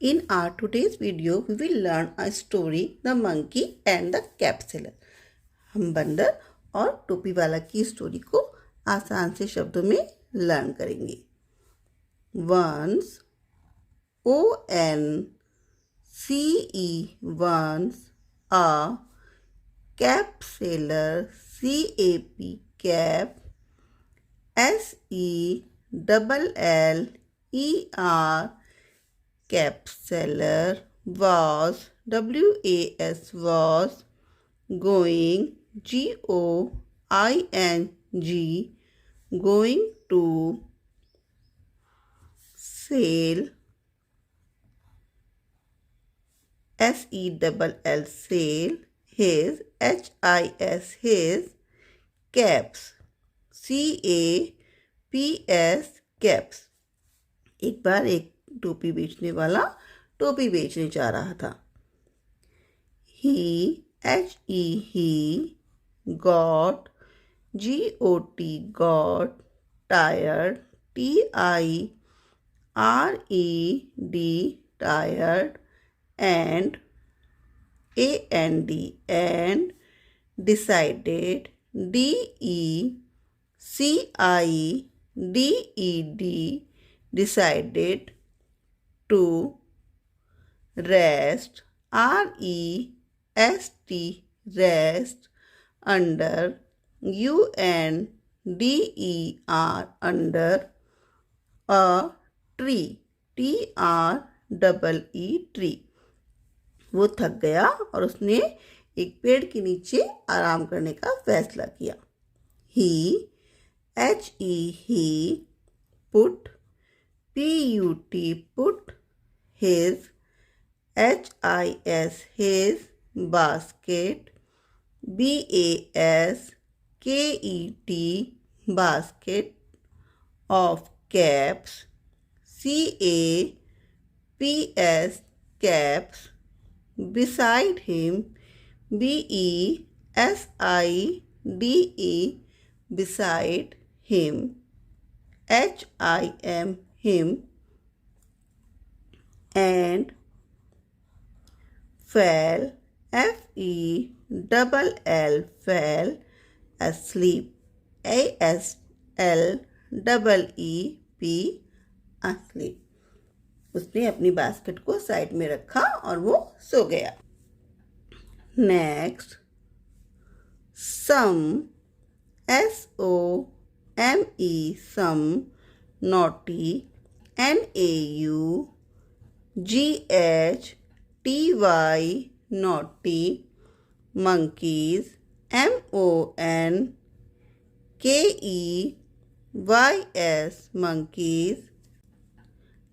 In our today's video, we will learn a story, The Monkey and the Cap Seller. हम बंदर और टोपी वाला की स्टोरी को आसान से शब्दों में लर्न करेंगे. Once, once a cap seller, cap, seller, cap seller was was going going to sell sell his his caps caps. एक बार एक टोपी बेचने वाला टोपी बेचने जा रहा था. he got got tired tired and and decided decided to rest rest under under a tree tree. वो थक गया और उसने एक पेड़ के नीचे आराम करने का फैसला किया. he put his his basket basket of caps caps beside him beside him him and fell fell asleep asleep. उसने अपनी बास्केट को साइड में रखा और वो सो गया. Next, some some naughty naughty monkeys monkeys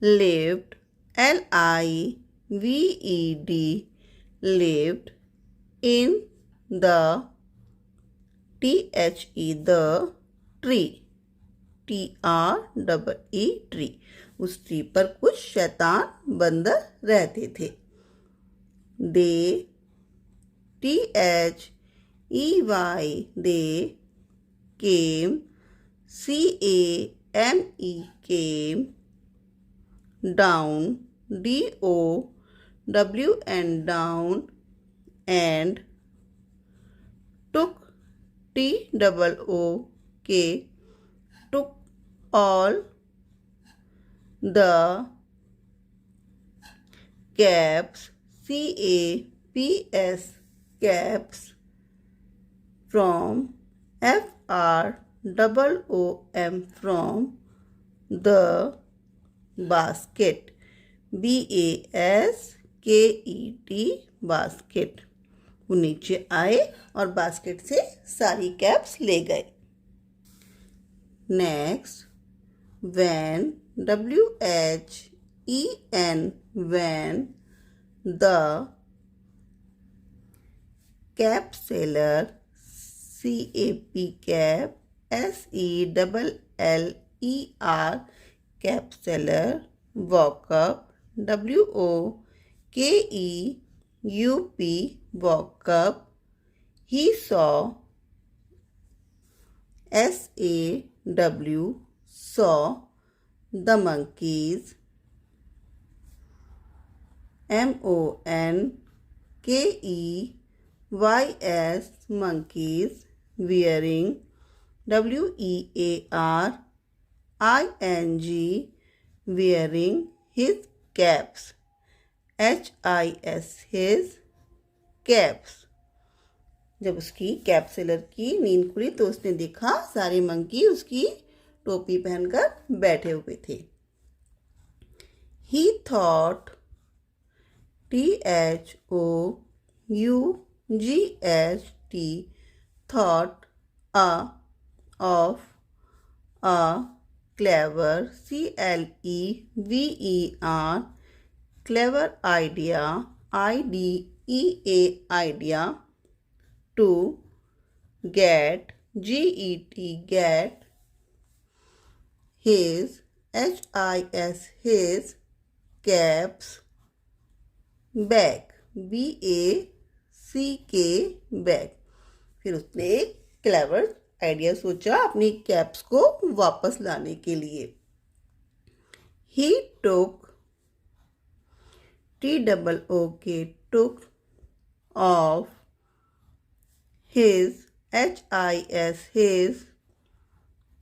lived lived in the the tree tree. उस tree पर कुछ शैतान बंदर रहते थे. they they came came down and down and took took all the caps caps from from the basket basket. वो नीचे आए और बास्केट से सारी कैप्स ले गए. Next, when when the cap seller cap cap seller woke up woke up, he saw saw the monkeys monkeys, monkeys, wearing, wearing, wearing his caps, his caps. जब उसकी कैप सेलर की नींद खुली तो उसने देखा सारे मंकी उसकी टोपी पहनकर बैठे हुए थे. He thought, THOUGHT, thought of a clever, CLEVER, clever idea, idea, to get, get his, his caps back, back. फिर उसने एक क्लेवर आइडिया सोचा अपनी कैप्स को वापस लाने के लिए. He took, took off his, his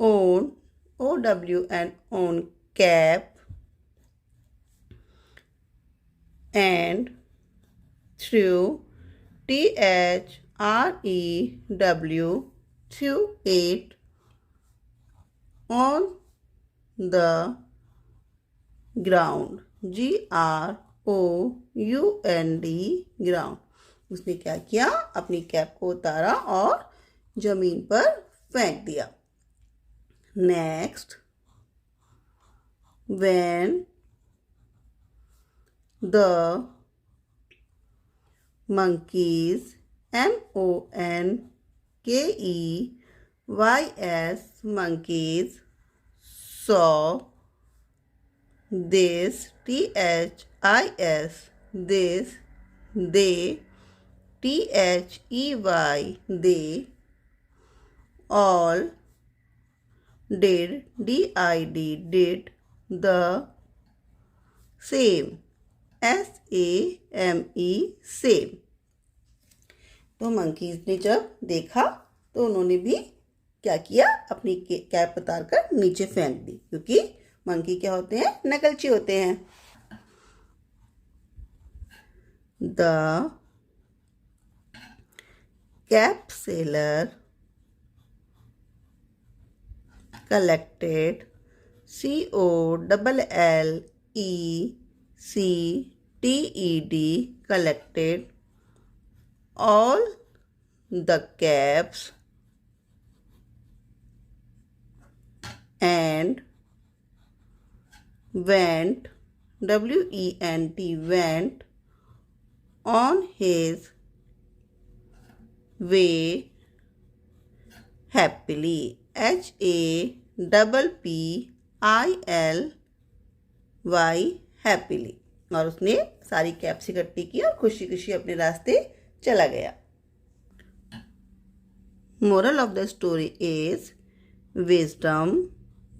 own, own cap and threw, threw it on the ground, ground. उसने क्या किया, अपनी कैप को उतारा और जमीन पर फेंक दिया. Next, when the monkeys, monkeys, monkeys saw this, this, they, they all did, did the same, SAME, same. तो मंकीज ने जब देखा तो उन्होंने भी क्या किया, अपनी कैप उतारकर नीचे फेंक दी, क्योंकि मंकी क्या होते हैं, नकलची होते हैं. The cap seller collected, COLLECTED, collected all the caps and went, went on his way happily, HAPPILY, happily. और उसने सारी कैप्स इकट्ठी की और खुशी खुशी अपने रास्ते चला गया. Moral of the story is wisdom,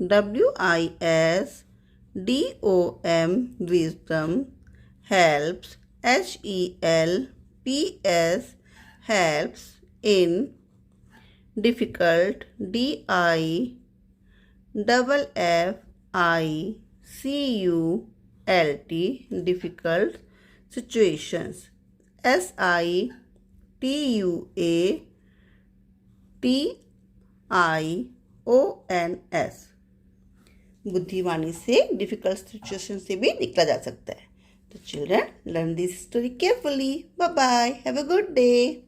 WISDOM, wisdom helps, HELPS, helps in difficult, DIFFICULT, difficult situations, SITUATIONS. बुद्धिमानी से डिफिकल्ट सिचुएशन से भी निकला जा सकता है. तो children, learn this story carefully. Bye bye, have a good day.